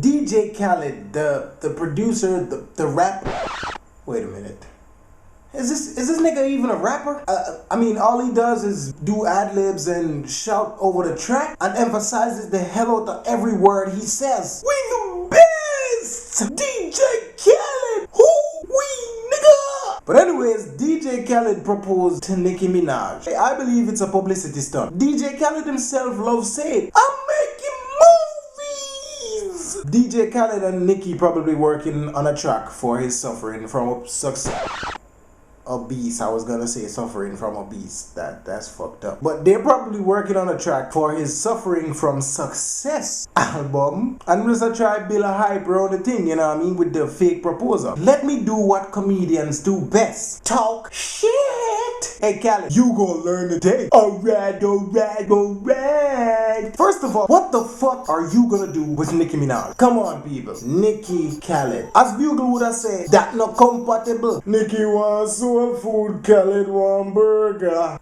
DJ Khaled, the producer, the rapper. Wait a minute. Is this nigga even a rapper? I mean, all he does is do ad-libs and shout over the track and emphasizes the hell out of every word he says. We the best! DJ Khaled! Who we nigga? But anyways, DJ Khaled proposed to Nicki Minaj. I believe it's a publicity stunt. DJ Khaled himself loves saying, I'm making movies! DJ Khaled and Nicki probably working on a track for his suffering from success. Obese, I was gonna say suffering from obese. That's fucked up. But they're probably working on a track for his Suffering from Success album. And we're just try to build a hype around the thing, you know what I mean, with the fake proposal. Let me do what comedians do best. Talk shit. Hey Khaled, you gonna learn today. Alright. First of all, what the fuck are you gonna do with Nicki Minaj? Come on people. Nicki Khaled. As Bugle would have said, that not compatible. Nicki wants soul food, Khaled want burger.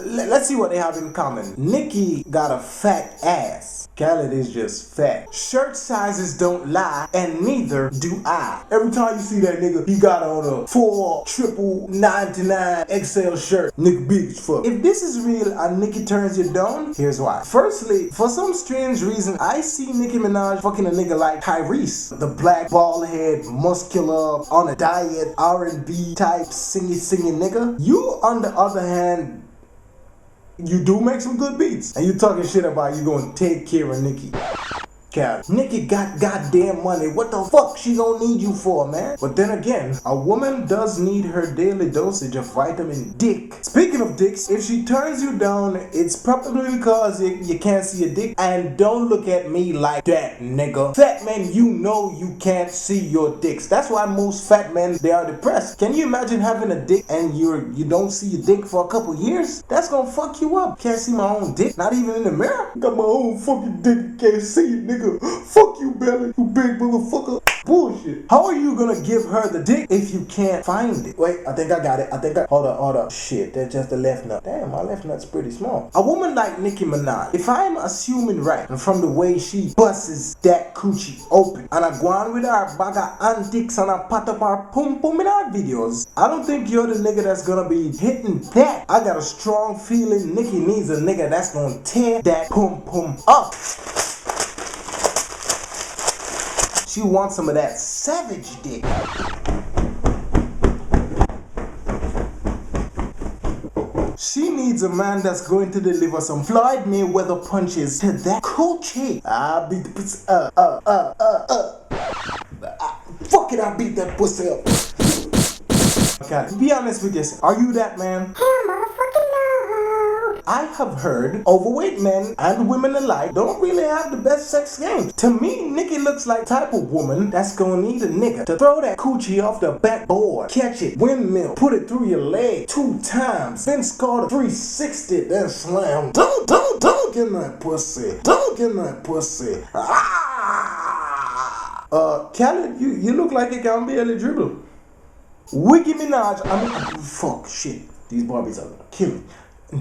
Let's see what they have in common. Nicki got a fat ass. Khaled is just fat. Shirt sizes don't lie, and neither do I. Every time you see that nigga, he got on a 4.99 XL shirt. Nigga big as fuck. If this is real and Nicki turns you down, here's why. Firstly, for some strange reason, I see Nicki Minaj fucking a nigga like Tyrese. The black, bald head, muscular, on a diet, R&B type, singing nigga. You, on the other hand, you do make some good beats. And you talking shit about you gonna take care of Nicki. Khaled. Nicki got goddamn money. What the fuck she gonna need you for, man? But then again, a woman does need her daily dosage of vitamin dick. Speaking of dicks, if she turns you down, it's probably because you can't see a dick. And don't look at me like that, nigga. Fat men, you know you can't see your dicks. That's why most fat men, they are depressed. Can you imagine having a dick and you don't see your dick for a couple years? That's gonna fuck you up. Can't see my own dick, not even in the mirror. Got my own fucking dick, can't see it, nigga. Fuck you, belly, you big motherfucker. Bullshit. How are you gonna give her the dick if you can't find it? Wait, I think I got it. Hold up. Shit, that's just the left nut. Damn, my left nut's pretty small. A woman like Nicki Minaj, if I'm assuming right, and from the way she busts that coochie open, and I go on with her bag of antics and I pat up her pum pum in her videos, I don't think you're the nigga that's gonna be hitting that. I got a strong feeling Nicki needs a nigga that's gonna tear that pum pum up. She wants some of that savage dick. She needs a man that's going to deliver some Floyd Mayweather punches to that coochie. I beat the pussy fuck it, I beat that pussy up. Okay, be honest with yourself. Are you that man? I have heard overweight men and women alike don't really have the best sex game. To me, Nicki looks like type of woman that's gonna need a nigga to throw that coochie off the backboard, catch it, windmill, put it through your leg 2 times, then score the 360, then slam. Don't get my pussy. Don't get my pussy. Khaled, you look like you can barely dribble. Nicki Minaj, fuck, shit. These Barbies are gonna kill me.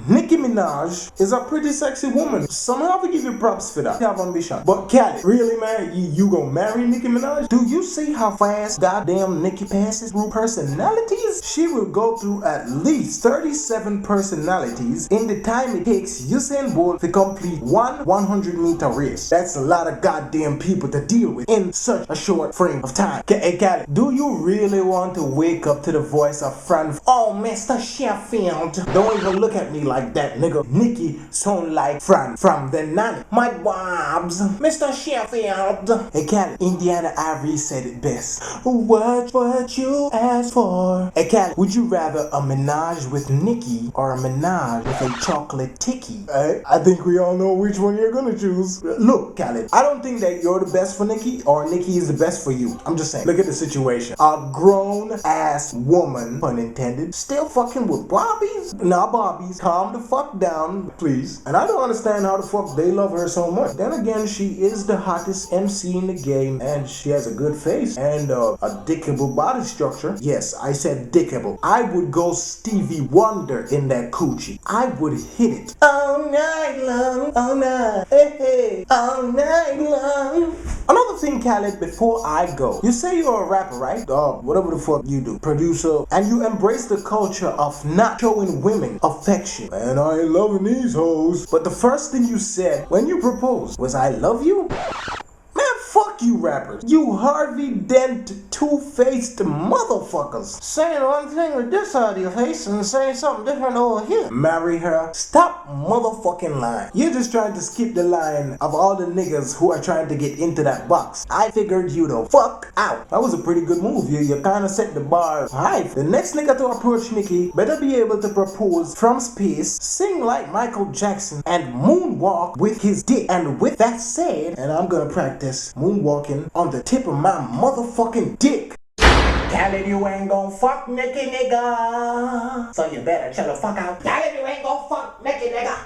Nicki Minaj is a pretty sexy woman. Somehow we give you props for that. You have ambition. But Khaled, really man, you gonna marry Nicki Minaj? Do you see how fast goddamn Nicki passes through personalities? She will go through at least 37 personalities in the time it takes Usain Bolt to complete one 100-meter race. That's a lot of goddamn people to deal with in such a short frame of time. Hey Khaled, do you really want to wake up to the voice of Fran? Oh, Mr. Sheffield. Don't even look at me like that, nigga. Nicki sound like Fran from the nanny. My Bobs, Mr. Sheffield. Hey Khaled, Indiana Ivory said it best. What you asked for? Hey Khaled, would you rather a menage with Nicki or a menage with a chocolate tiki? I think we all know which one you're gonna choose. Look, Khaled, I don't think that you're the best for Nicki or Nicki is the best for you. I'm just saying, look at the situation. A grown ass woman, pun intended, still fucking with Barbies? Nah, Barbies, calm the fuck down, please. And I don't understand how the fuck they love her so much. Then again, she is the hottest MC in the game, and she has a good face and a dickable body structure. Yes, I said dickable. I would go Stevie Wonder in that coochie. I would hit it all night long, all night, hey, hey, all night long. Another thing, Khaled, before I go, you say you're a rapper, right? Whatever the fuck you do, producer, and you embrace the culture of not showing women affection. And I ain't loving these hoes. But the first thing you said when you proposed was, I love you? Man, fuck you rappers. You Harvey Dent two-faced motherfuckers. Saying one thing with this side of your face and saying something different over here. Marry her. Stop motherfucking lying. You're just trying to skip the line of all the niggas who are trying to get into that box. I figured you the fuck out. That was a pretty good move. You kind of set the bar high. The next nigga to approach Nicki better be able to propose from space, sing like Michael Jackson, and moonwalk with his dick. And with that said, and I'm gonna practice moonwalking on the tip of my motherfucking dick. Khaled, you ain't gon' fuck Nicki, nigga. So you better chill the fuck out. Khaled, you ain't gon' fuck Nicki, nigga.